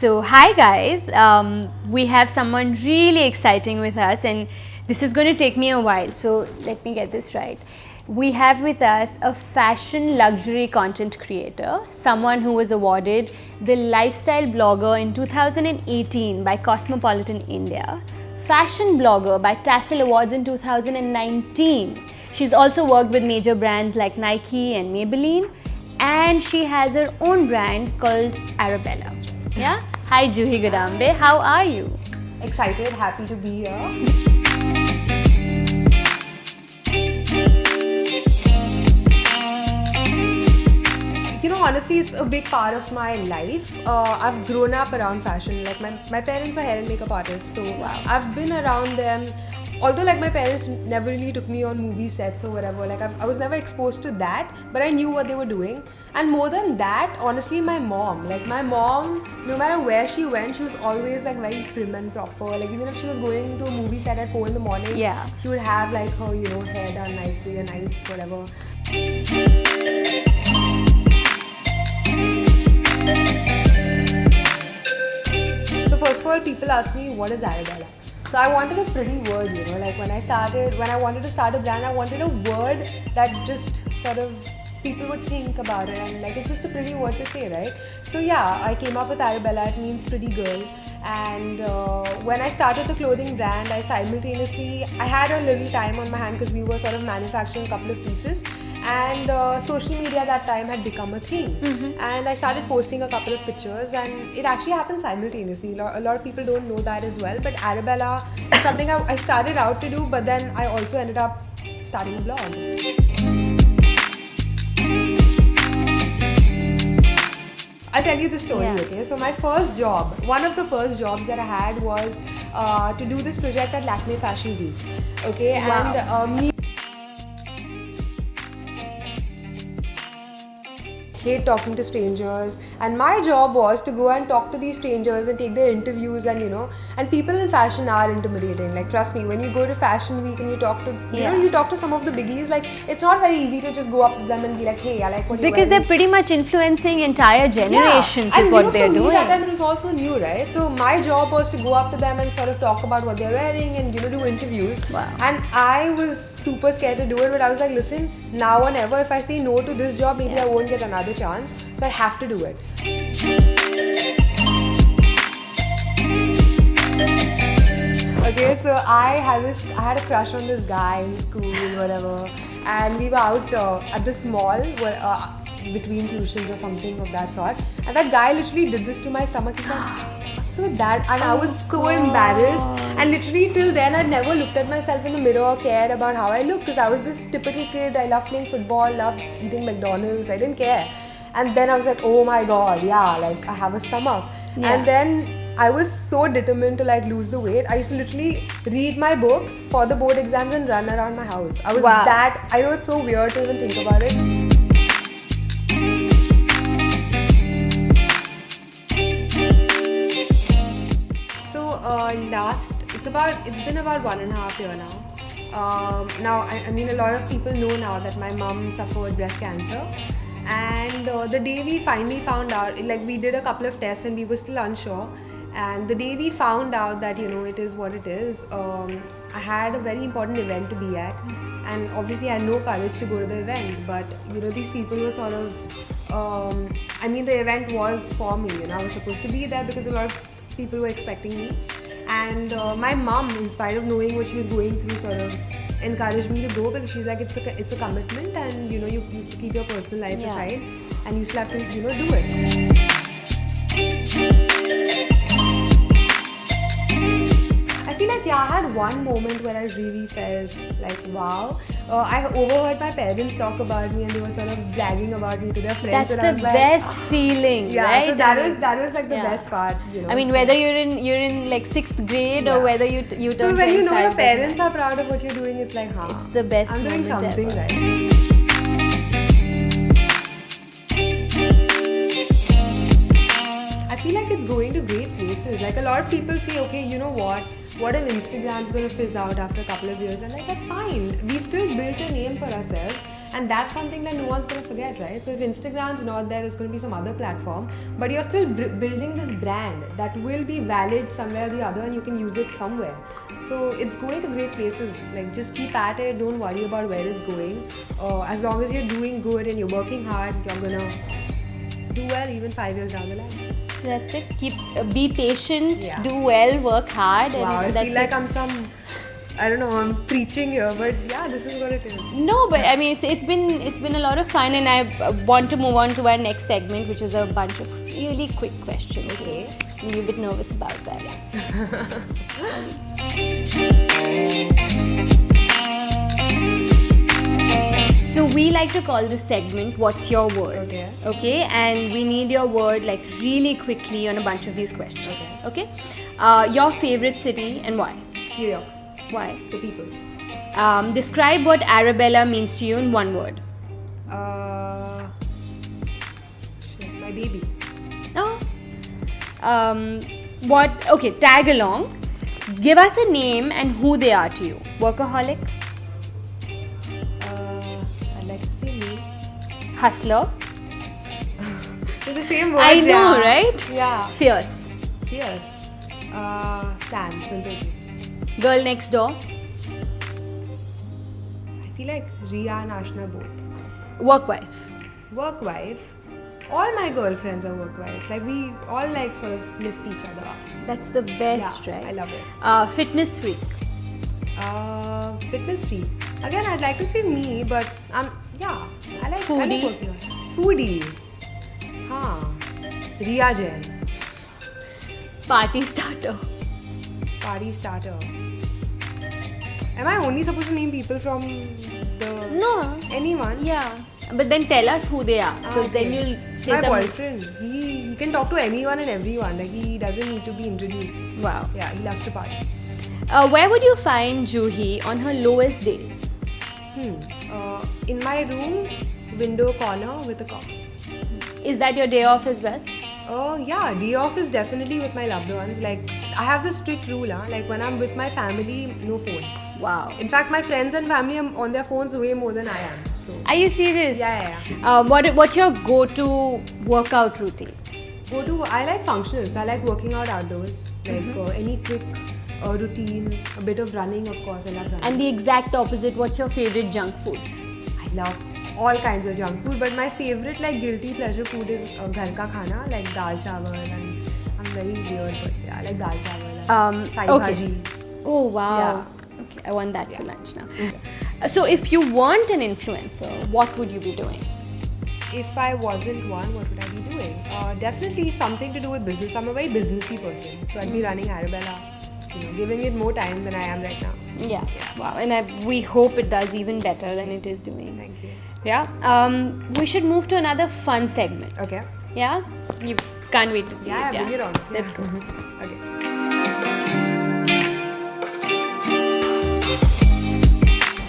So, hi guys, we have someone really exciting with us, and this is going to take me a while, so let me get this right. We have with us a fashion luxury content creator, someone who was awarded the lifestyle blogger in 2018 by Cosmopolitan India, fashion blogger by Tassel Awards in 2019. She's also worked with major brands like Nike and Maybelline, and she has her own brand called Arabella. Yeah? Hi Juhi Godambe, how are you? Excited, happy to be here. You know, honestly, it's a big part of my life. I've grown up around fashion. Like my parents are hair and makeup artists, so Wow. I've been around them. Although like my parents never really took me on movie sets or whatever, like I was never exposed to that, but I knew what they were doing. And more than that, honestly, my mom, no matter where she went, she was always like very prim and proper. Like even if she was going to a movie set at 4 in the morning, Yeah. she would have like her, hair done nicely, a nice whatever. So first of all, people ask me, what is Arabella? So I wanted a pretty word, like when I wanted to start a brand, I wanted a word that just sort of people would think about it, and like it's just a pretty word to say, right? So yeah, I came up with Arabella. It means pretty girl. And when I started the clothing brand, I had a little time on my hand because we were sort of manufacturing a couple of pieces, and social media at that time had become a thing. And I started posting a couple of pictures, and it actually happened simultaneously. A lot of people don't know that as well, but Arabella is something I started out to do, but then I also ended up starting a blog. I'll tell you the story, okay? So my first job, one of the first jobs that I had was to do this project at Lakme Fashion Week, okay? Wow. And hate talking to strangers, and my job was to go and talk to these strangers and take their interviews, and and people in fashion are intimidating. Like trust me, when you go to Fashion Week and you talk to you talk to some of the biggies, like it's not very easy to just go up to them and be like, hey, I like what you're Because wearing. they're pretty much influencing entire generations And with what they're for me, doing. that time it was also new, right? So my job was to go up to them and sort of talk about what they're wearing and do interviews. Wow. And I was super scared to do it, but I was like, listen, now or never, if I say no to this job, maybe I won't get another chance. So I have to do it. Okay, so I had a crush on this guy in school, whatever, and we were out at this mall between tuitions or something of that sort, and that guy literally did this to my stomach. He's like, what's with that? And I was so embarrassed, and literally till then I'd never looked at myself in the mirror or cared about how I looked, because I was this typical kid. I loved playing football, loved eating McDonald's, I didn't care. And then I was like, oh my god, yeah, like I have a stomach. And then I was so determined to like lose the weight. I used to literally read my books for the board exams and run around my house. I was that, I know it's so weird to even think about it. So it's been about 1.5 years now. I mean, a lot of people know now that my mom suffered breast cancer. And the day we finally found out, like we did a couple of tests and we were still unsure. And the day we found out that, it is what it is, I had a very important event to be at. And obviously I had no courage to go to the event. But, these people were sort of, the event was for me. I was supposed to be there because a lot of people were expecting me. And my mom, in spite of knowing what she was going through, sort of encouraged me to go, because she's like, it's a commitment, and you have to keep your personal life aside, and you still have to do it. I feel like I had one moment where I really felt like wow. I overheard my parents talk about me, and they were sort of bragging about me to their friends. That's and the best feeling, right? So that was like the best part. I mean, whether you're in like 6th grade or whether you turn 25. So when your parents are proud of what you're doing, it's like, it's the best I'm doing moment something ever. right. I feel like it's going to great places. Like a lot of people say, okay, you know what if Instagram's going to fizz out after a couple of years? And like, that's fine. We've still built a name for ourselves. and that's something that no one's going to forget, right? So if Instagram's not there, there's going to be some other platform, but you're still building this brand that will be valid somewhere or the other, and you can use it somewhere. So it's going to great places. Like, just keep at it, don't worry about where it's going. As long as you're doing good and you're working hard, you're gonna do well even 5 years down the line. So that's it. Be patient, Yeah. do well, work hard, Wow, I and that's feel like it. I don't know, I'm preaching here, but yeah, this is what it is. No, but I mean it's been a lot of fun, and I want to move on to our next segment, which is a bunch of really quick questions. Okay. I'm a bit nervous about that. So we like to call this segment "What's Your Word?" Okay. Okay, and we need your word like really quickly on a bunch of these questions. Okay. Your favorite city and why? New York, Why? the people. Describe what Arabella means to you in one word. My baby. Oh. What? Okay, tag along. Give us a name and who they are to you. Workaholic, I'd like to say me. hustler. They're the same words. I know, yeah. right? Yeah. Fierce. Fierce. Sam, Santoshi. Girl next door. I feel like Riya and Ashna both. Work wife. Work wife. All my girlfriends are work wives. Like, we all like sort of lift each other up. That's the best, Yeah, right? I love it. Fitness freak. Fitness freak. Again, I'd like to say me, but I like Foodie. working out. Foodie. Riya Jain. Party starter. Party starter. Am I only supposed to name people from the... No. Anyone? Yeah. But then tell us who they are, because then Okay. you'll say My some. boyfriend. He can talk to anyone and everyone. Like, he doesn't need to be introduced. Wow. Yeah, he loves to party. Where would you find Juhi on her lowest days? In my room, window corner with a coffee. Is that your day off as well? Yeah, day off is definitely with my loved ones. Like, I have this strict rule, like when I'm with my family, no phone. Wow. In fact, my friends and family are on their phones way more than I am. So Are you serious? yeah. What's your go-to workout routine? I like functionals. I like working out outdoors. Like any quick routine, a bit of running, of course. I love running. And the exact opposite, what's your favorite junk food? I love all kinds of junk food, but my favorite like guilty pleasure food is ghar ka khana, like dal chawal, and I'm very weird, but yeah, I like dal chawal and sai Okay. bhaji. Oh wow. Yeah. Okay, I want that for lunch now. So if you weren't an influencer, what would you be doing? If I wasn't one, what would I be doing? Definitely something to do with business. I'm a very businessy person, so I'd be running Arabella, giving it more time than I am right now. Yeah. Wow. And we hope it does even better than it is doing. Thank you. Yeah. We should move to another fun segment. Okay. Yeah. You can't wait to see Yeah, it. bring it on. Let's go. Okay.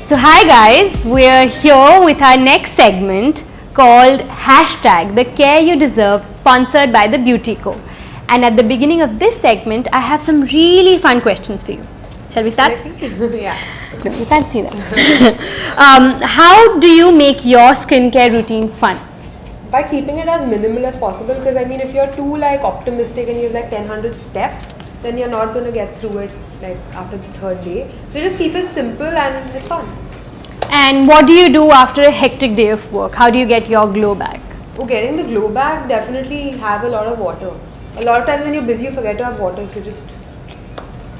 So hi guys, we're here with our next segment called hashtag the care you deserve, sponsored by the Beauty Co. And at the beginning of this segment, I have some really fun questions for you. Shall we start? Can I see? Yeah. No, you can't see that. How do you make your skincare routine fun? By keeping it as minimal as possible, because I mean, if you're too like optimistic and you have like 1,000 steps, then you're not going to get through it like after the third day. So just keep it simple and it's fun. And what do you do after a hectic day of work? How do you get your glow back? Oh, getting the glow back, definitely have a lot of water. A lot of times when you're busy, you forget to have water, so just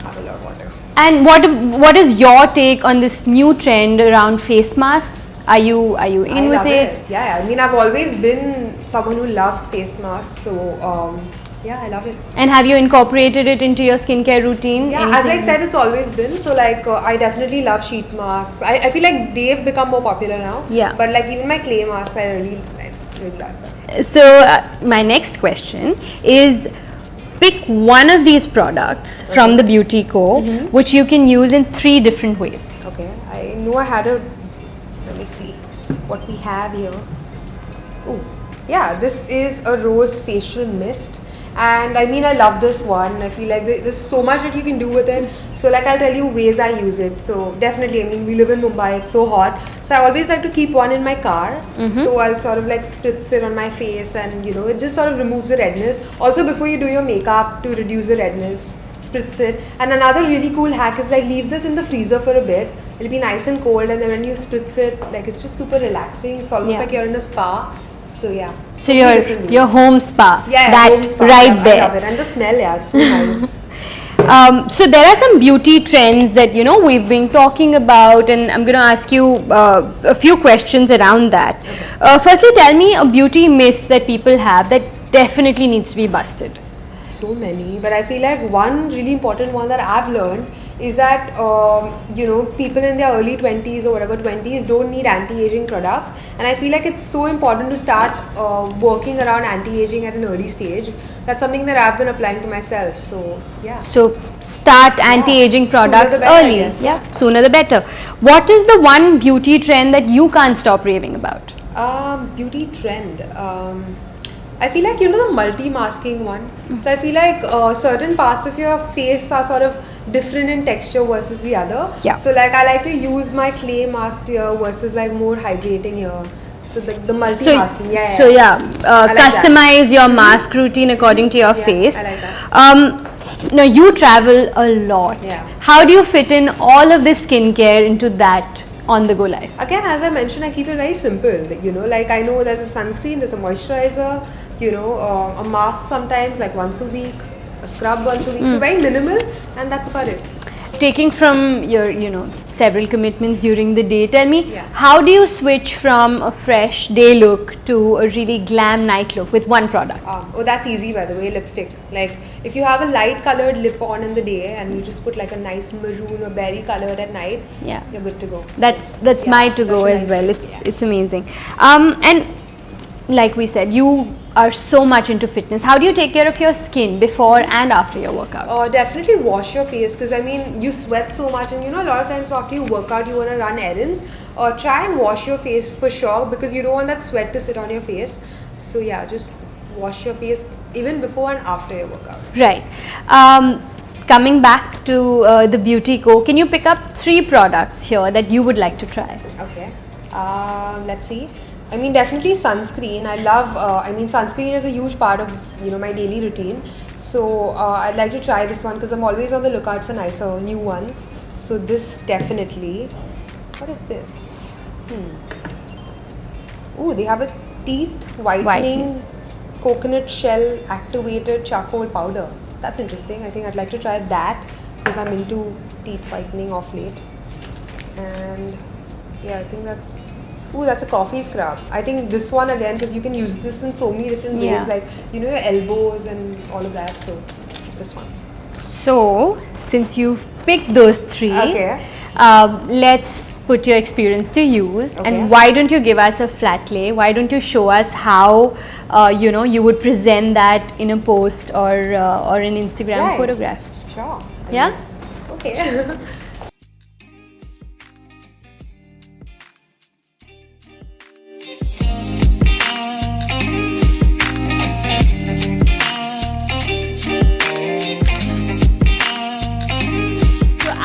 have a lot of water. And what is your take on this new trend around face masks? Are you in with love it? Yeah, I mean, I've always been someone who loves face masks, so yeah, I love it. And have you incorporated it into your skincare routine? Yeah, as I Anything? said, it's always been. So like, I definitely love sheet masks. I feel like they've become more popular now. Yeah. But like even my clay masks, I really love that. So my next question is, pick one of these products from the Beauty Co. Which you can use in 3 different ways. Okay, I know I had a. Let me see what we have here. Oh, yeah, this is a rose facial mist. And I mean, I love this one. I feel like there's so much that you can do with it. So like I'll tell you ways I use it. So definitely, I mean, we live in Mumbai, it's so hot. So I always like to keep one in my car. So I'll sort of like spritz it on my face, and you know, it just sort of removes the redness. Also, before you do your makeup, to reduce the redness, spritz it. And another really cool hack is like leave this in the freezer for a bit. It'll be nice and cold, and then when you spritz it, like it's just super relaxing. It's almost like you're in a spa. So yeah. So your home spa. Yeah, that home spa. right I there. love it, and the smell, yeah, it's so nice. So there are some beauty trends that we've been talking about, and I'm going to ask you a few questions around that. Firstly, tell me a beauty myth that people have that definitely needs to be busted. So many, but I feel like one really important one that I've learned is that people in their early 20s or whatever 20s don't need anti-aging products, and I feel like it's so important to start working around anti-aging at an early stage. That's something that I've been applying to myself. So yeah. So start anti-aging products Sooner the better, I early. guess. Yeah, sooner the better. What is the one beauty trend that you can't stop raving about? Beauty trend. I feel like the multi-masking one. So I feel like certain parts of your face are sort of different in texture versus the other. Yeah. So like I like to use my clay mask here versus like more hydrating here. So the multi-masking. So like customize your mask routine according to your face. I like that. Now you travel a lot. Yeah. How do you fit in all of this skincare into that on the go life? Again, as I mentioned, I keep it very simple. Like I know there's a sunscreen, there's a moisturizer, a mask sometimes like once a week, a scrub once a week. So very minimal, and that's about it. Taking from your several commitments during the day, tell me, Yeah. how do you switch from a fresh day look to a really glam night look with one product? That's easy, by the way. Lipstick. Like if you have a light colored lip on in the day and you just put like a nice maroon or berry color at night, you're good to go. That's my to go as well. It's amazing. And like we said, you are so much into fitness. How do you take care of your skin before and after your workout? Definitely wash your face, because I mean you sweat so much, and a lot of times after you work out you want to run errands. Try and wash your face for sure, because you don't want that sweat to sit on your face. So yeah, just wash your face even before and after your workout. Right. Coming back to the Beauty Co, can you pick up 3 products here that you would like to try? Okay. Let's see. I mean, definitely sunscreen. I love, sunscreen is a huge part of, my daily routine. So, I'd like to try this one because I'm always on the lookout for nicer, new ones. So, this definitely. What is this? Oh, they have a teeth whitening coconut shell activated charcoal powder. That's interesting. I think I'd like to try that because I'm into teeth whitening off late. And yeah, I think that's. Ooh, that's a coffee scrub. I think this one again, because you can use this in so many different ways, like your elbows and all of that. So this one. So since you've picked those 3, let's put your experience to use. And why don't you give us a flat lay? Why don't you show us how you would present that in a post or an Instagram photograph? Sure. Yeah. Okay.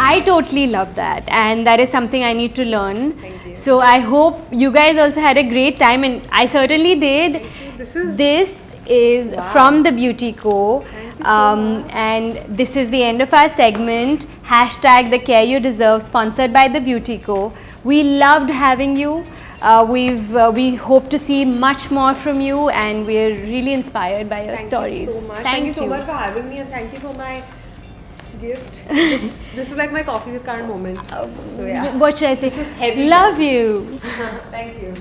I totally love that, and that is something I need to learn. Thank you. So I hope you guys also had a great time, and I certainly did. This is from the Beauty Co. And this is the end of our segment. Hashtag the care you deserve, sponsored by the Beauty Co. We loved having you. We hope to see much more from you, and we're really inspired by your stories. Thank you so much. Thank you so much for having me, and thank you for my gift. This is like my coffee with current moment. So yeah. What should I say? This is heavy. Love you. Thank you.